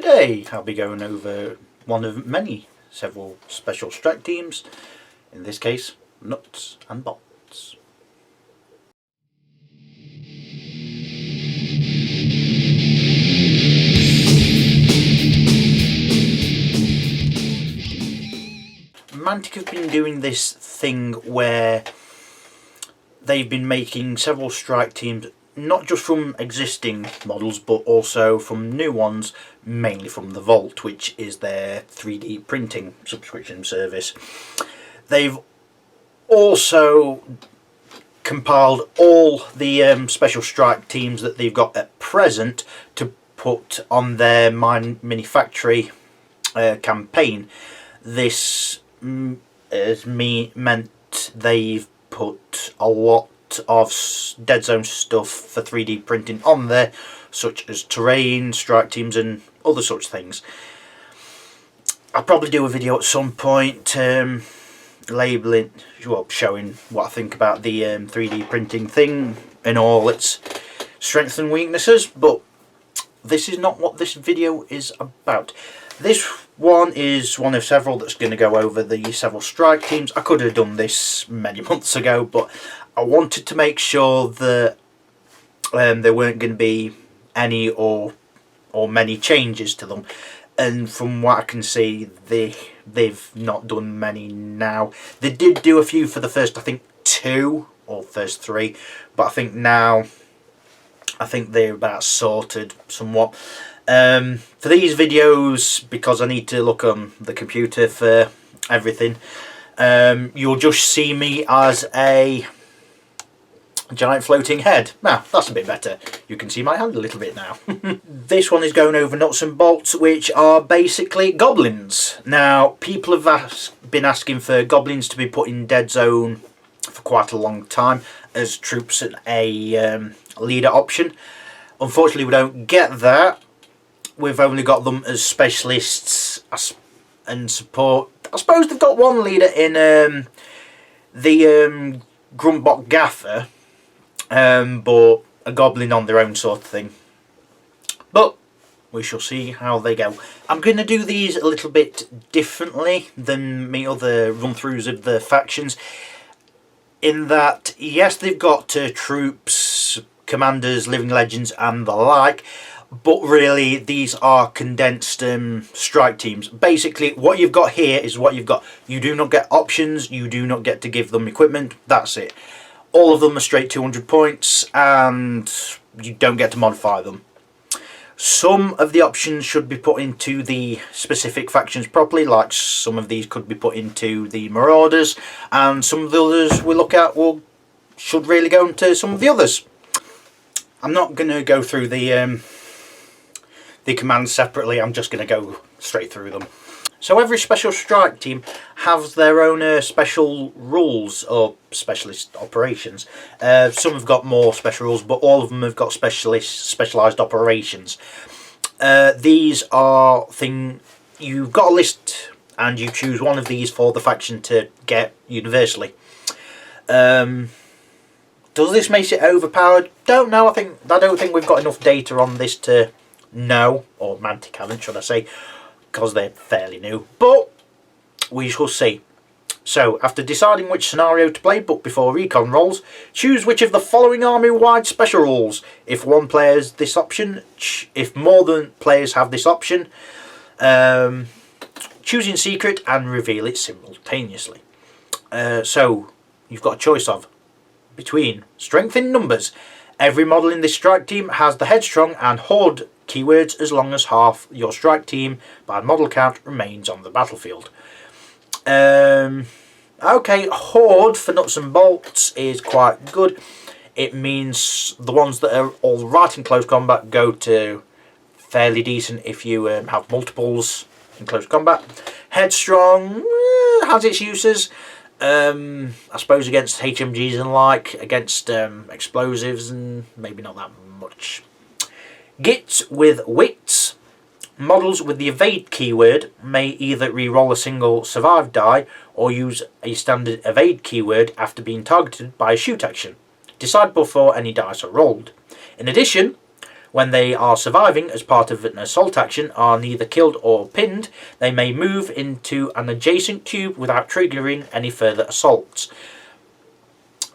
Today I'll be going over one of several special strike teams, in this case nuts and bolts. Mantic have been doing this thing where they've been making several strike teams, not just from existing models but also from new ones, mainly from the Vault, which is their 3D printing subscription service. They've also compiled all the special strike teams that they've got at present to put on their Mini Factory campaign. This has meant they've put a lot of Deadzone stuff for 3D printing on there, such as terrain, strike teams and other such things. I'll probably do a video at some point labelling, well, showing what I think about the 3D printing thing and all its strengths and weaknesses, but this is not what this video is about. This one is one of several that's going to go over the several strike teams. I could have done this many months ago, but I wanted to make sure that there weren't going to be any or many changes to them. And from what I can see, they've not done many now. They did do a few for the first, I think, 2 or first 3, but I think now, I think they're about sorted somewhat. For these videos, because I need to look on the computer for everything, you'll just see me as a giant floating head. Now, that's a bit better. You can see my hand a little bit now. This one is going over nuts and bolts, which are basically goblins. Now, people have been asking for goblins to be put in Deadzone for quite a long time as troops and a leader option. Unfortunately, we don't get that. We've only got them as specialists and support. I suppose they've got one leader in the Gruntbot Gaffer, but a goblin on their own sort of thing. But we shall see how they go. I'm going to do these a little bit differently than my other run-throughs of the factions, in that, yes, they've got troops, commanders, living legends and the like, but really these are condensed strike teams. Basically what you've got here is what you've got. You do not get options, you do not get to give them equipment, that's it. All of them are straight 200 points and you don't get to modify them. Some of the options should be put into the specific factions properly, like some of these could be put into the Marauders, and some of the others we look at should really go into some of the others. I'm not going to go through the commands separately, I'm just going to go straight through them. So every special strike team has their own special rules or specialist operations. Some have got more special rules, but all of them have got specialised operations. These are things you've got a list and you choose one of these for the faction to get universally. Does this make it overpowered? Don't know. I don't think we've got enough data on this to know, or Mantic haven't, should I say, because they're fairly new, but we shall see. So, after deciding which scenario to play, but before recon rolls, choose which of the following army-wide special rules. If one player has this option, if more than players have this option, choose in secret and reveal it simultaneously. So, you've got a choice of between strength in numbers. Every model in this strike team has the headstrong and horde keywords as long as half your strike team by model count remains on the battlefield. Okay, horde for nuts and bolts is quite good. It means the ones that are all right in close combat go to fairly decent if you have multiples in close combat. Headstrong has its uses. I suppose against HMGs and like, against explosives, and maybe not that much. Gits with wits. Models with the evade keyword may either re-roll a single survive die or use a standard evade keyword after being targeted by a shoot action. Decide before any dice are rolled. In addition, When they are surviving as part of an assault action, are neither killed or pinned, they may move into an adjacent cube without triggering any further assaults.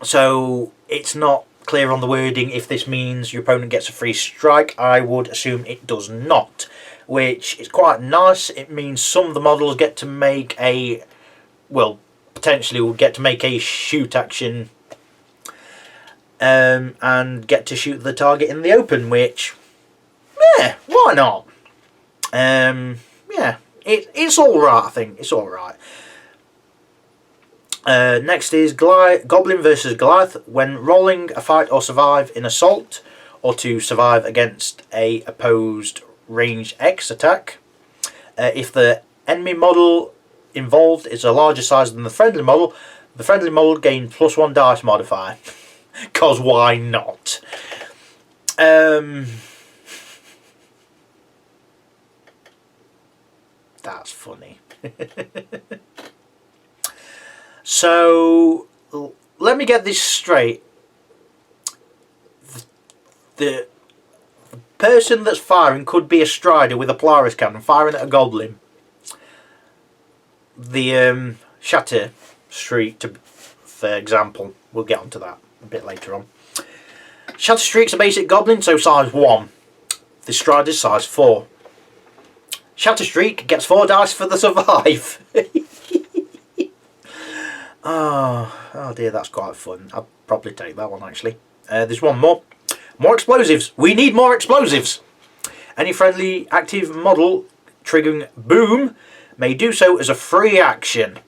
So it's not clear on the wording if this means your opponent gets a free strike. I would assume it does not, which is quite nice. It means some of the models get to make a, well, potentially will get to make a shoot action and get to shoot the target in the open, which, yeah, why not? Yeah, it's alright, I think. It's alright. Next is Goblin versus Goliath. When rolling a fight or survive in assault, or to survive against a opposed range X attack, if the enemy model involved is a larger size than the friendly model gains +1 dice modifier. Cause why not? That's funny. So let me get this straight. The person that's firing could be a Strider with a Polaris cannon firing at a Goblin. The Shatter Streak, for example. We'll get onto that a bit later on. Shatter Streak's a basic Goblin, so size 1. The Strider's size 4. Shatter Streak gets 4 dice for the survive. Oh dear, that's quite fun. I'll probably take that one actually. There's one more. More explosives. We need more explosives. Any friendly active model triggering boom may do so as a free action.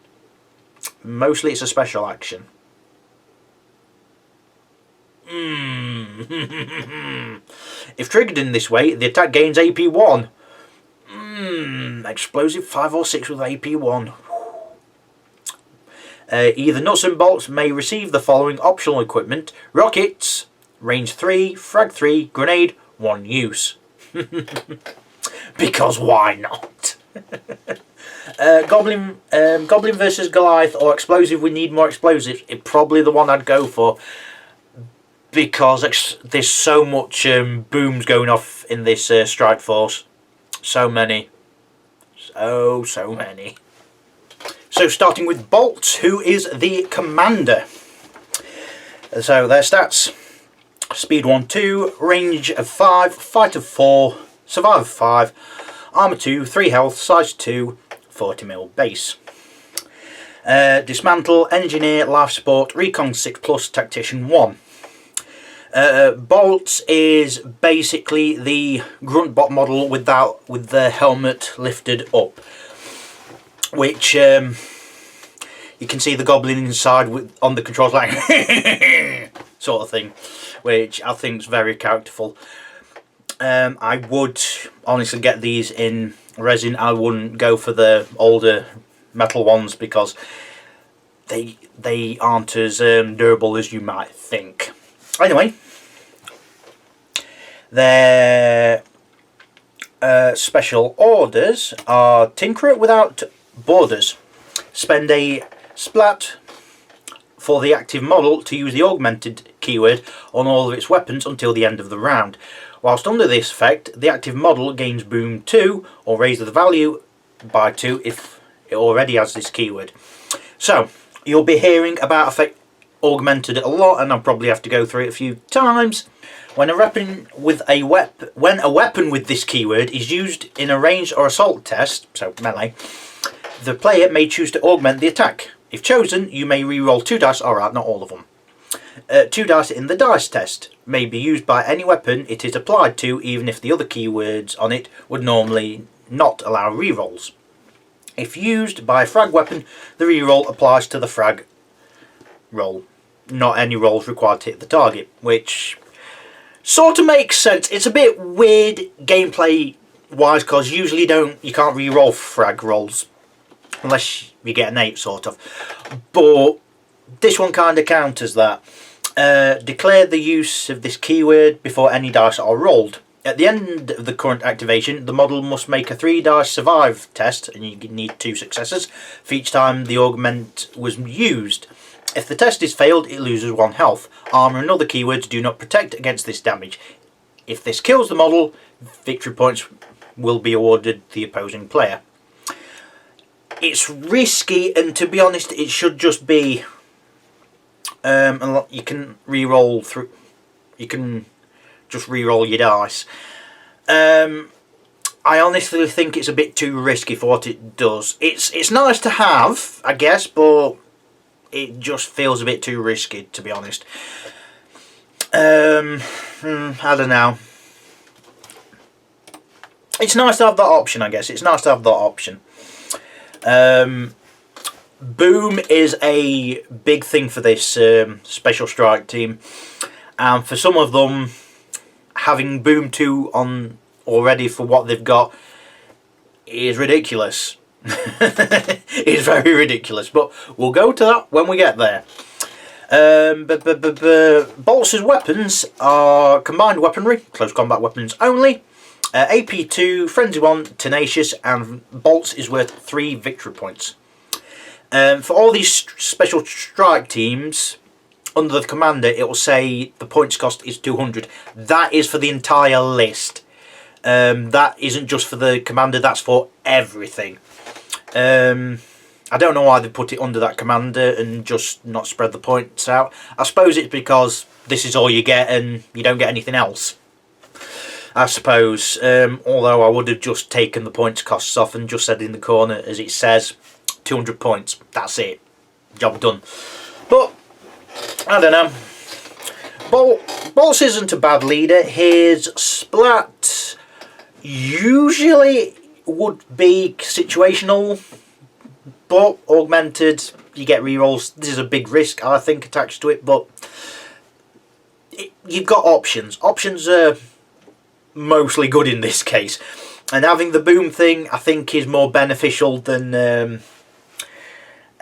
Mostly it's a special action. If triggered in this way, the attack gains AP 1. Explosive 5 or 6 with AP 1. Either Nuts and Bolts may receive the following optional equipment: rockets, range 3, frag 3, grenade, 1 use. Because why not? Goblin versus Goliath or explosive. We need more explosives. It's probably the one I'd go for, because there's so much booms going off in this strike force. So many. So many. So starting with Bolts, who is the commander. So their stats: speed 1, 2, range of 5, fight of 4, survive of 5, armor 2, 3 health, size 2, 40mm base. Dismantle, engineer, life support, recon 6+, tactician 1. Bolts is basically the Gruntbot model with the helmet lifted up, which you can see the Goblin inside on the controls, like sort of thing, which I think is very characterful. I would honestly get these in resin. I wouldn't go for the older metal ones because they aren't as durable as you might think. Anyway, their special orders are Tinkerer Without Borders. Spend a splat for the active model to use the augmented keyword on all of its weapons until the end of the round. Whilst under this effect, the active model gains boom 2 or raise the value by 2 if it already has this keyword. So you'll be hearing about effect augmented a lot, and I'll probably have to go through it a few times. When a weapon with this keyword is used in a ranged or assault test, so melee, the player may choose to augment the attack. If chosen, you may re-roll 2 dice, alright, not all of them. 2 dice in the dice test may be used by any weapon it is applied to, even if the other keywords on it would normally not allow re-rolls. If used by a frag weapon, the re-roll applies to the frag roll. Not any rolls required to hit the target, which sort of makes sense. It's a bit weird gameplay wise, because usually you can't re-roll frag rolls unless you get an 8 sort of, but this one kind of counters that. Declare the use of this keyword before any dice are rolled. At the end of the current activation, the model must make a 3 dice survive test, and you need 2 successes for each time the augment was used. If the test is failed, it loses 1 health. Armor and other keywords do not protect against this damage. If this kills the model, victory points will be awarded the opposing player. It's risky, and to be honest, it should just be. You can re-roll through. You can just re-roll your dice. I honestly think it's a bit too risky for what it does. It's nice to have, I guess, but it just feels a bit too risky, to be honest. I don't know. It's nice to have that option, I guess. It's nice to have that option. Boom is a big thing for this special strike team, and for some of them, having Boom 2 on already for what they've got is ridiculous. It's very ridiculous, but we'll go to that when we get there. Bolts' weapons are combined weaponry, close combat weapons only. AP2, Frenzy 1, Tenacious, and Bolts is worth 3 victory points. For all these special strike teams, under the commander, it will say the points cost is 200. That is for the entire list. That isn't just for the commander, that's for everything. I don't know why they put it under that commander and just not spread the points out. I suppose it's because this is all you get and you don't get anything else. I suppose, although I would have just taken the points costs off and just said in the corner, as it says, 200 points. That's it. Job done. But, I don't know. Bolts isn't a bad leader. His splat usually would be situational, but augmented, you get rerolls. This is a big risk, I think, attached to it, but you've got options. Options are mostly good in this case, and having the boom thing I think is more beneficial than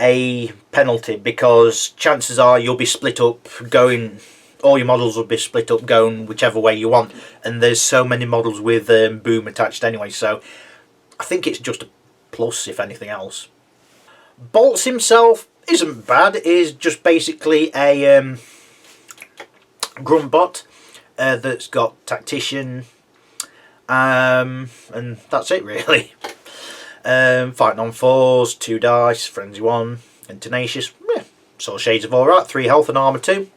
a penalty, because chances are you'll be split up going, all your models will be split up going whichever way you want, and there's so many models with boom attached anyway, so I think it's just a plus if anything else. Bolts himself isn't bad. It is just basically a grunt bot that's got tactician, and that's it really. Fighting on 4s, 2 dice, frenzy 1, and tenacious. Yeah, sort of shades of alright. 3 health and armour 2.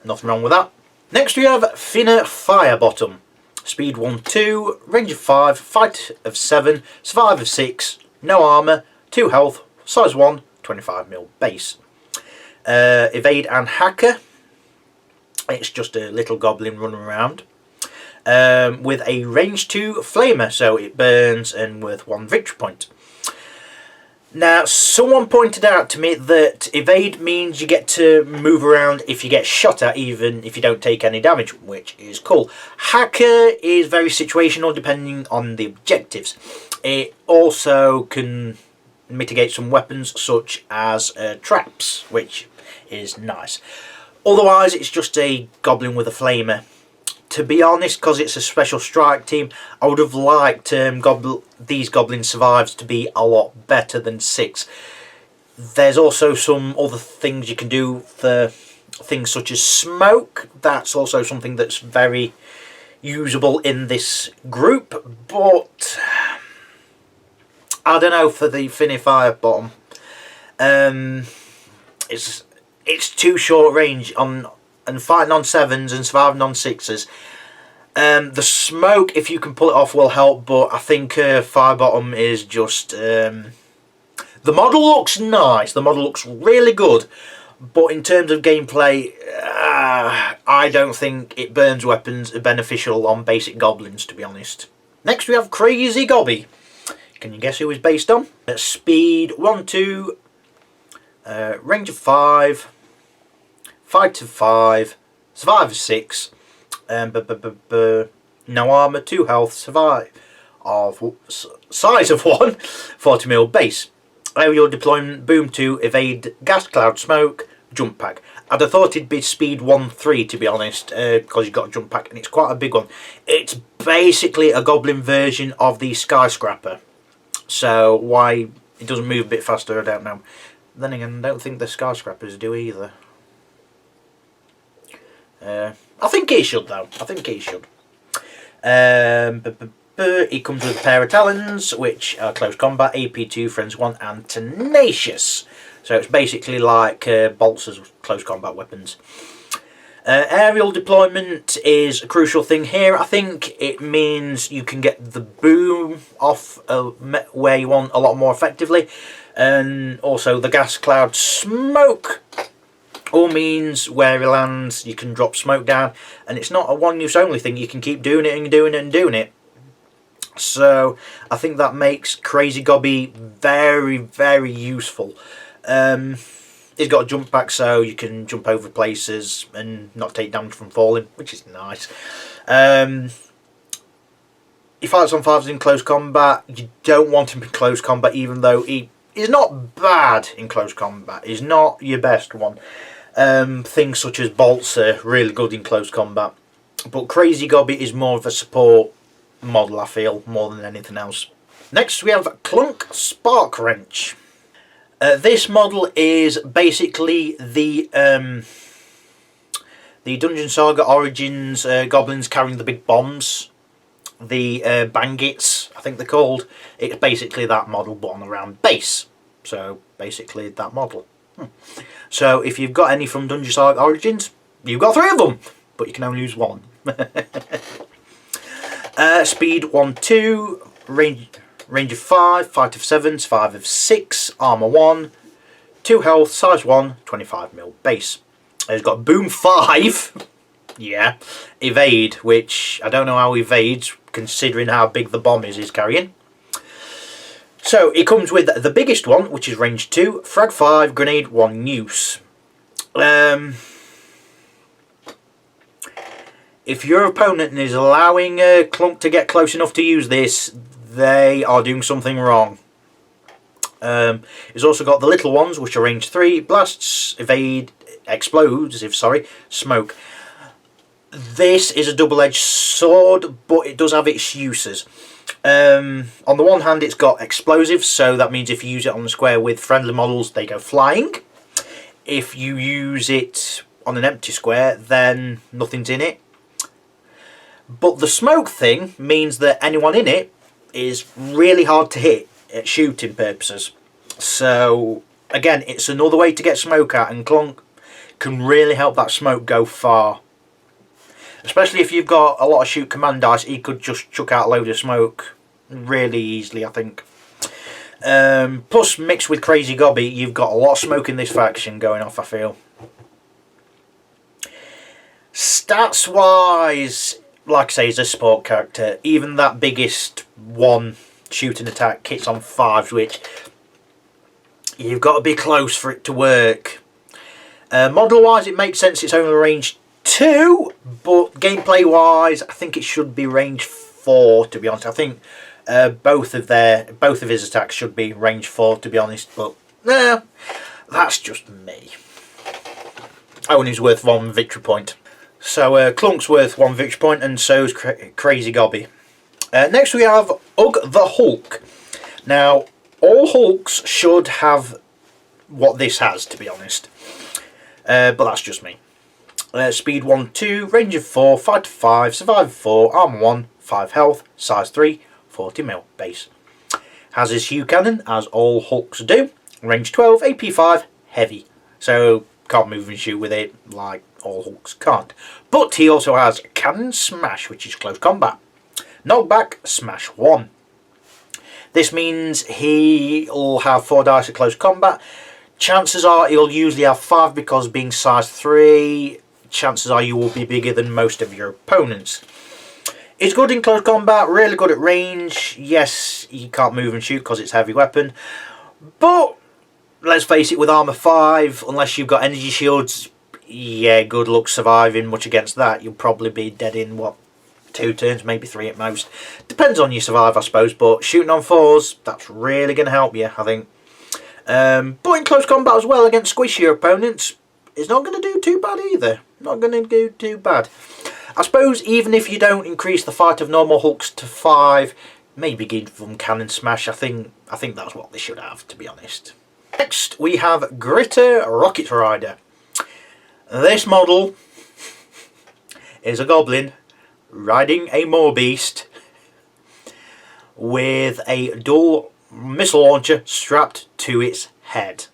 Nothing wrong with that. Next we have Finner Firebottom. Speed 1, 2, range of 5, fight of 7, survive of 6, no armour, 2 health, size 1, 25mm base. Evade and hacker. It's just a little goblin running around. With a range 2 flamer, so it burns and worth 1 victory point. Now, someone pointed out to me that evade means you get to move around if you get shot at, even if you don't take any damage, which is cool. Hacker is very situational depending on the objectives. It also can mitigate some weapons such as traps, which is nice. Otherwise, it's just a goblin with a flamer. To be honest, because it's a special strike team, I would have liked these goblin survives to be a lot better than 6. There's also some other things you can do for things such as smoke. That's also something that's very usable in this group, but I don't know for the Finny Firebottom. It's too short range on. And fighting on 7s and surviving on 6s. The smoke, if you can pull it off, will help, but I think Firebottom is just... the model looks nice, the model looks really good, but in terms of gameplay, I don't think it burns weapons are beneficial on basic goblins, to be honest. Next we have Crazy Gobby. Can you guess who it's based on? Speed 1, 2, range of 5... Fight of 5, survive of 6, no armour, 2 health, survive of size of 1, 40mm base. Aerial deployment, boom 2, evade, gas cloud, smoke, jump pack. I'd have thought it'd be speed 1, 3 to be honest, because you've got a jump pack and it's quite a big one. It's basically a goblin version of the skyscraper. So why it doesn't move a bit faster, I don't know. Then again, I don't think the skyscrapers do either. I think he should though. I think he should. He comes with a pair of talons, which are close combat, AP2, friends 1, and tenacious. So it's basically like bolts as close combat weapons. Aerial deployment is a crucial thing here. I think it means you can get the boom off where you want a lot more effectively. And also the gas cloud smoke all means where he lands you can drop smoke down. And it's not a one use only thing, you can keep doing it and doing it and doing it. So I think that makes Crazy Gobby very, very useful. He's got a jump back so you can jump over places and not take damage from falling, which is nice. He fights on 5s in close combat. You don't want him in close combat, even though he is not bad in close combat. He's not your best one. Things such as bolts are really good in close combat. But Crazy Gobby is more of a support model, I feel, more than anything else. Next we have Clunk Spark Wrench. This model is basically the Dungeon Saga Origins goblins carrying the big bombs, the Bangits, I think they're called. It's basically that model but on a round base. So basically that model. So if you've got any from Dungeon Saga Origins, you've got 3 of them, but you can only use 1. Speed 1, 2, range of 5, fight of 7, survive of 6, armour 1, 2 health, size 1, 25mm base. He's got boom 5, yeah, evade, which I don't know how evades considering how big the bomb is he's carrying. So it comes with the biggest one, which is range 2, frag 5, grenade 1 use. If your opponent is allowing Clunk to get close enough to use this, they are doing something wrong. It's also got the little ones, which are range 3, blasts, evade, explosive, smoke. This is a double-edged sword, but it does have its uses. On the one hand, it's got explosives, so that means if you use it on the square with friendly models, they go flying. If you use it on an empty square, then nothing's in it. But the smoke thing means that anyone in it is really hard to hit at shooting purposes. So again, it's another way to get smoke out, and Clunk can really help that smoke go far. Especially if you've got a lot of shoot command dice, he could just chuck out a load of smoke really easily, I think. Plus, mixed with Crazy Gobby, you've got a lot of smoke in this faction going off, I feel. Stats wise, like I say, he's a support character. Even that biggest one shooting attack kits on 5s, which you've got to be close for it to work. Model wise, it makes sense it's only range 2, but gameplay wise, I think it should be range 4, to be honest. I think both of his attacks should be range 4, to be honest, but that's just me. Oh, and he's worth 1 victory point. So Clunk's worth 1 victory point, and so's Crazy Gobby. Next we have Ugg the Hulk. Now, all Hulks should have what this has, to be honest. But that's just me. Speed 1, 2, range of 4, fight of 5, survive of 4, armour 1, 5 health, size 3, 40mm base. Has his Hugh Cannon, as all Hulks do. Range 12, AP 5, heavy. So can't move and shoot with it like all Hulks can't. But he also has Cannon Smash, which is close combat. Knockback, Smash 1. This means he'll have 4 dice at close combat. Chances are he'll usually have 5 because being size 3, chances are you will be bigger than most of your opponents. He's good in close combat, really good at range. Yes, he can't move and shoot because it's a heavy weapon. But let's face it, with armour 5, unless you've got energy shields, yeah, good luck surviving much against that. You'll probably be dead in, what, 2 turns, maybe 3 at most. Depends on you survive, I suppose, but shooting on 4s, that's really going to help you, I think. But in close combat as well against squishier opponents, it's not going to do too bad either. Not going to do too bad. I suppose even if you don't increase the fight of normal Hulks to 5, maybe give them Cannon Smash. I think that's what they should have, to be honest. Next we have Gritter Rocket Rider. This model is a goblin riding a Moorbeast with a dual missile launcher strapped to its head.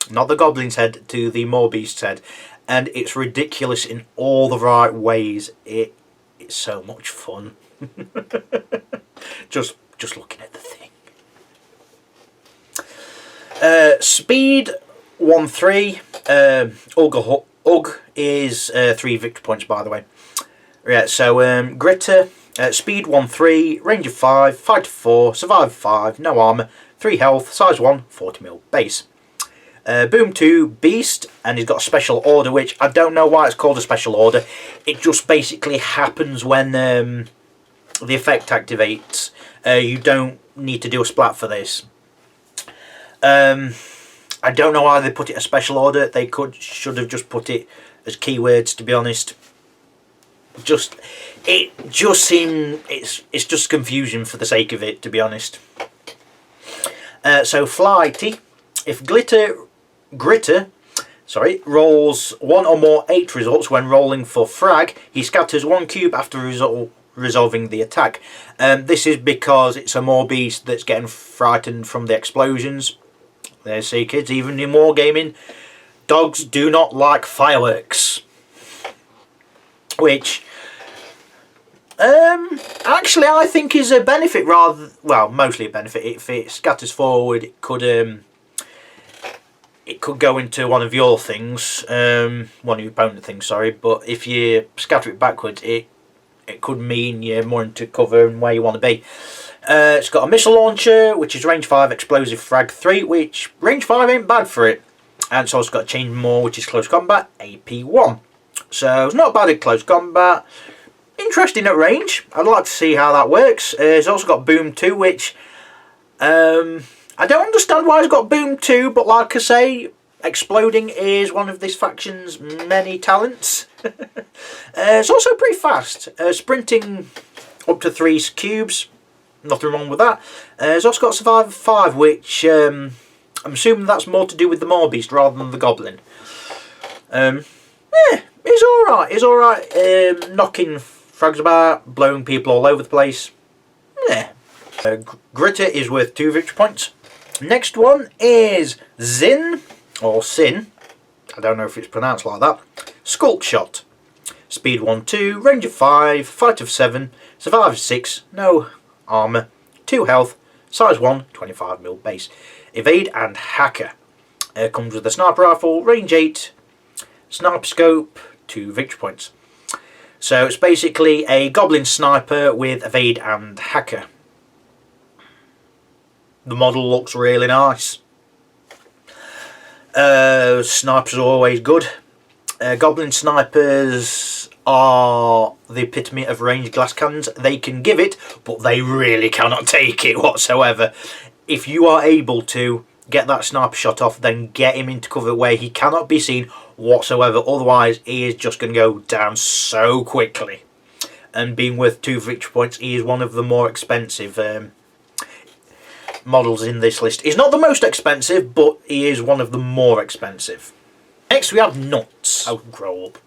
Not the goblin's head, to the Moorbeast's head. And it's ridiculous in all the right ways. It's so much fun. just looking at the thing. Speed 1-3. Ugg is 3 victory points, by the way. Yeah, so Gritter, speed 1-3, range of 5, fight of 4, survive 5, no armour, 3 health, size 1, 40mm base. Boom 2, Beast, and he's got a special order, which I don't know why it's called a special order. It just basically happens when the effect activates. You don't need to do a splat for this. I don't know why they put it a special order. They should have just put it as keywords, to be honest. It just seems it's just confusion for the sake of it, to be honest. So Flighty, if Gritter rolls 1 or more 8 results when rolling for frag, he scatters 1 cube after resolving the attack. This is because it's a Moorbeast that's getting frightened from the explosions. There, see kids, even in wargaming, dogs do not like fireworks. Which actually I think is a benefit rather, well, mostly a benefit. If it scatters forward, it could go into one of your things, one of your opponent things, sorry, but if you scatter it backwards, it could mean you're more into cover and where you want to be. It's got a missile launcher, which is range 5, explosive frag 3, which range 5 ain't bad for it. And it's also got chain more, which is close combat, AP 1. So it's not bad at close combat. Interesting at range. I'd like to see how that works. It's also got Boom 2, which I don't understand why it's got Boom 2, but like I say, exploding is one of this faction's many talents. It's also pretty fast. Sprinting up to 3 cubes. Nothing wrong with that. It's also got Survive 5, which I'm assuming that's more to do with the Moorbeast rather than the Goblin. Yeah, it's alright. It's alright. Knocking frags about, blowing people all over the place. Yeah. Gritter is worth 2 victory points. Next one is Zin, or Sin. I don't know if it's pronounced like that. Sculpt Shot. Speed 1-2, range of 5, fight of 7, survive 6, no armour, 2 health, size 1, 25mm base. Evade and Hacker. Comes with a sniper rifle, range 8, sniper scope, 2 victory points. So it's basically a goblin sniper with evade and hacker. The model looks really nice. Snipers are always good. Goblin snipers are the epitome of ranged glass cannons. They can give it, but they really cannot take it whatsoever. If you are able to get that sniper shot off, then get him into cover where he cannot be seen whatsoever. Otherwise, he is just going to go down so quickly. And being worth 2 victory points, he is one of the more expensive models in this list. He's not the most expensive, but he is one of the more expensive. Next, we have Nuts. Oh, grow up.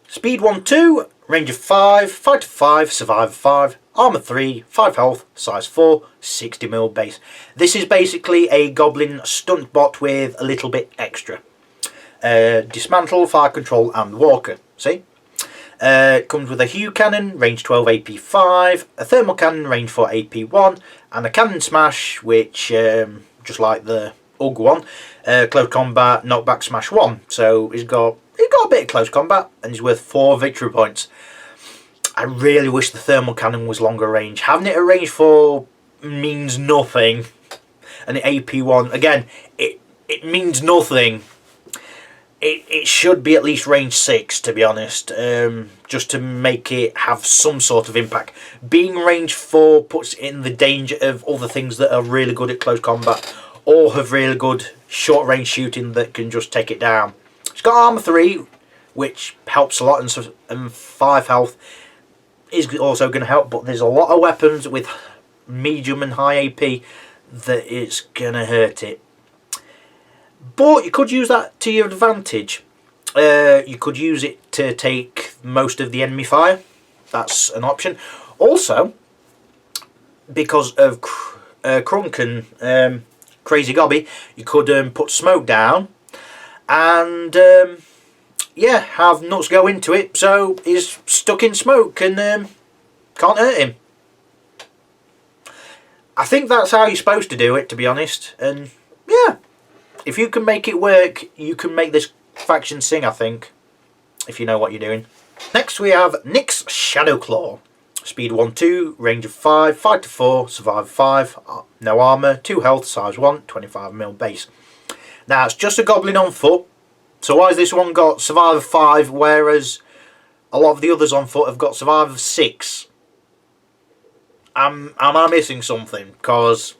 Speed 1-2, range of 5, fight of 5, survive 5, armour 3, 5 health, size 4, 60mm base. This is basically a goblin stunt bot with a little bit extra. Dismantle, fire control and walker. See? It comes with a Hue cannon, range 12 AP 5, a thermal cannon, range 4 AP 1, and a cannon smash, which, just like the Ugg one, close combat, knockback, smash 1. So he's got a bit of close combat, and he's worth 4 victory points. I really wish the thermal cannon was longer range. Having it at range 4 means nothing. And the AP 1, again, it means nothing. It should be at least range 6, to be honest, just to make it have some sort of impact. Being range 4 puts it in the danger of other things that are really good at close combat, or have really good short range shooting that can just take it down. It's got armour 3, which helps a lot, and 5 health is also going to help, but there's a lot of weapons with medium and high AP that it's going to hurt it. But you could use that to your advantage. You could use it to take most of the enemy fire. that's an option. Also, because of Crunk and Crazy Gobby, you could put smoke down and yeah, have nuts go into it, so he's stuck in smoke and can't hurt him. I think that's how you're supposed to do it, to be honest. And yeah, if you can make it work, you can make this faction sing, I think, if you know what you're doing. Next we have Nyx Shadowclaw. Speed 1-2, range of 5, fight to 4, survive 5, no armour, 2 health, size 1, 25mm base. Now it's just a goblin on foot, so why has this one got survive of 5, whereas a lot of the others on foot have got survive of 6? Am I missing something? Because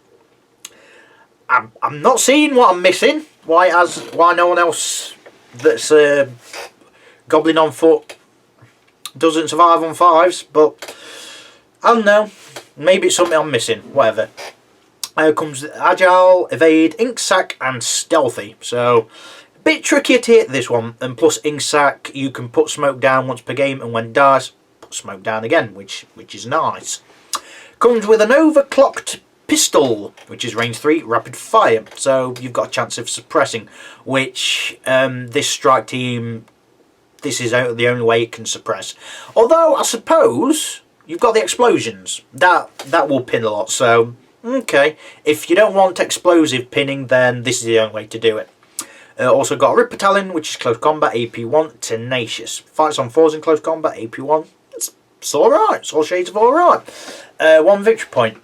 I'm not seeing what I'm missing. Why no one else that's goblin on foot doesn't survive on 5s? But I don't know. Maybe it's something I'm missing. Whatever. Comes Agile, Evade, Ink Sac and Stealthy. So a bit trickier to hit this one. And plus Ink Sac, you can put smoke down once per game, and when it dies, put smoke down again, which is nice. Comes with an overclocked pistol, which is range 3, rapid fire. So you've got a chance of suppressing, which this strike team, this is the only way it can suppress. Although I suppose you've got the explosions. That will pin a lot. So okay, if you don't want explosive pinning, then this is the only way to do it. Also got a Ripper Talon, which is close combat, AP1, tenacious. Fights on 4s in close combat, AP1. It's alright, it's all shades of alright. 1 victory point.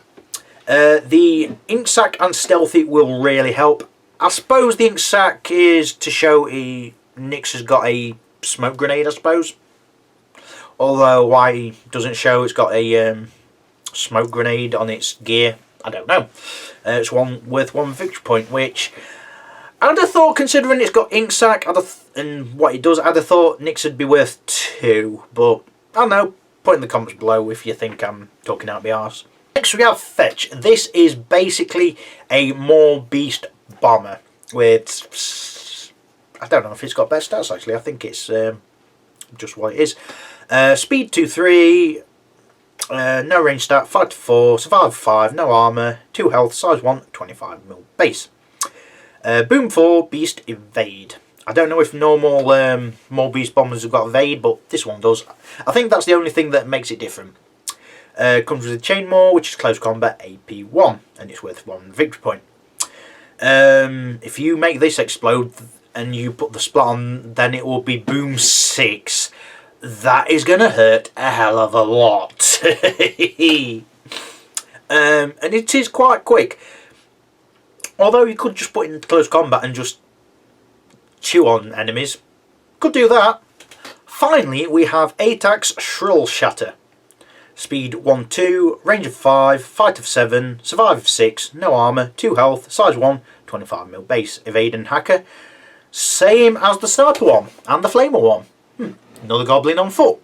The Ink Sac and Stealthy will really help. I suppose the Ink Sac is to show Nyx has got a smoke grenade, I suppose. Although why he doesn't show it's got a smoke grenade on its gear, I don't know. It's worth 1 victory point, which I'd have thought, considering it's got Ink Sac and what it does, I'd have thought Nyx would be worth 2. But I don't know. Put in the comments below if you think I'm talking out my arse. Next we have Fetch. This is basically a more beast bomber with, I don't know if it's got better stats actually. I think it's just what it is. Speed 2-3, no range stat, 5-4, survive 5, no armour, 2 health, size 1, 25mm base. Boom 4, beast evade. I don't know if normal more beast bombers have got evade, but this one does. I think that's the only thing that makes it different. Comes with a Chainmaw, which is close combat, AP1, and it's worth 1 victory point. If you make this explode and you put the splat on, then it will be Boom 6. That is going to hurt a hell of a lot. And it is quite quick. Although you could just put it in close combat and just chew on enemies. Could do that. Finally, we have Atax Shrill Shatter. Speed 1-2, range of 5, fight of 7, survive of 6, no armour, 2 health, size 1, 25mm base, evade and hacker. Same as the sniper one and the flamer one. Another goblin on foot.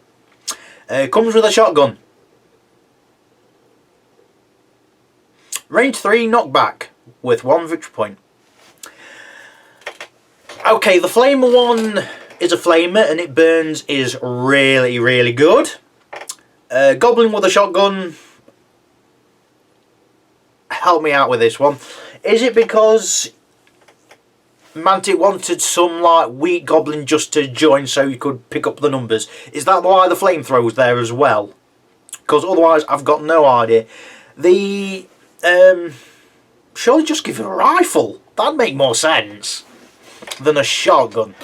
Comes with a shotgun. Range 3, knockback, with 1 victory point. Okay, the flamer one is a flamer and it burns is really, really good. Goblin with a shotgun, help me out with this one. Is it because Mantic wanted some like weak goblin just to join so you could pick up the numbers? Is that why the flamethrower's there as well? Because otherwise I've got no idea. The surely just give him a rifle. That'd make more sense than a shotgun.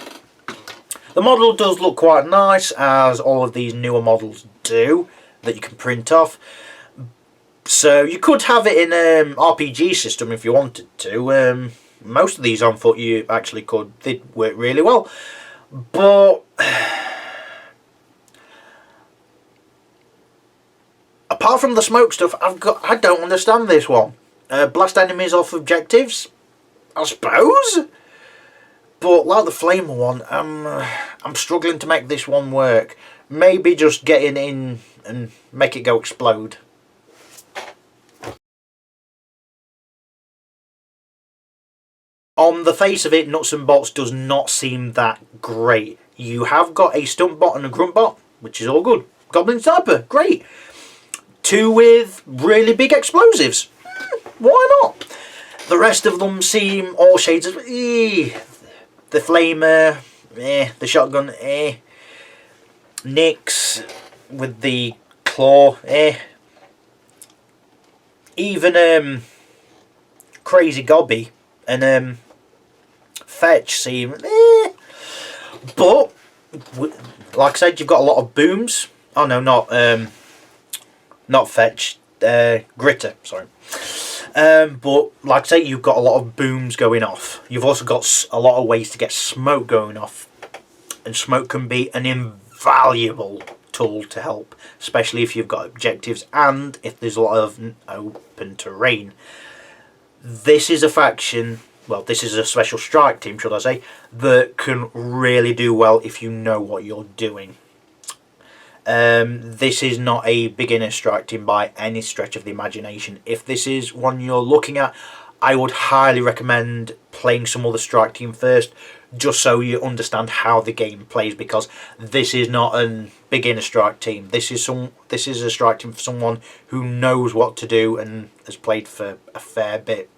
The model does look quite nice, as all of these newer models do, that you can print off. So you could have it in an RPG system if you wanted to. Most of these on foot you actually could. They'd work really well. But apart from the smoke stuff, I don't understand this one. Blast enemies off objectives, I suppose. But like the flamer one, I'm struggling to make this one work. Maybe just getting in and make it go explode. On the face of it, Nuts and Bolts does not seem that great. You have got a stunt bot and a grunt bot, which is all good. Goblin Sniper, great. 2 with really big explosives, why not? The rest of them seem all shades of the flamer, the shotgun, Nyx with the claw, even Crazy Gobby and Fetch seem, but like I said, you've got a lot of booms. Oh no, not Fetch, Gritter, sorry. But like I say, you've got a lot of booms going off. You've also got a lot of ways to get smoke going off, and smoke can be an invaluable tool to help, especially if you've got objectives and if there's a lot of open terrain. This is a faction, well, this is a special strike team, should I say, that can really do well if you know what you're doing. This is not a beginner strike team by any stretch of the imagination. If this is one you're looking at, I would highly recommend playing some other strike team first, just so you understand how the game plays, because this is not a beginner strike team. This is a strike team for someone who knows what to do and has played for a fair bit.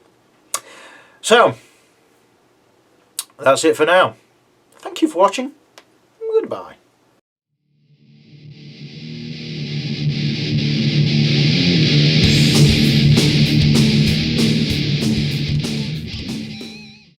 So that's it for now. Thank you for watching. Goodbye.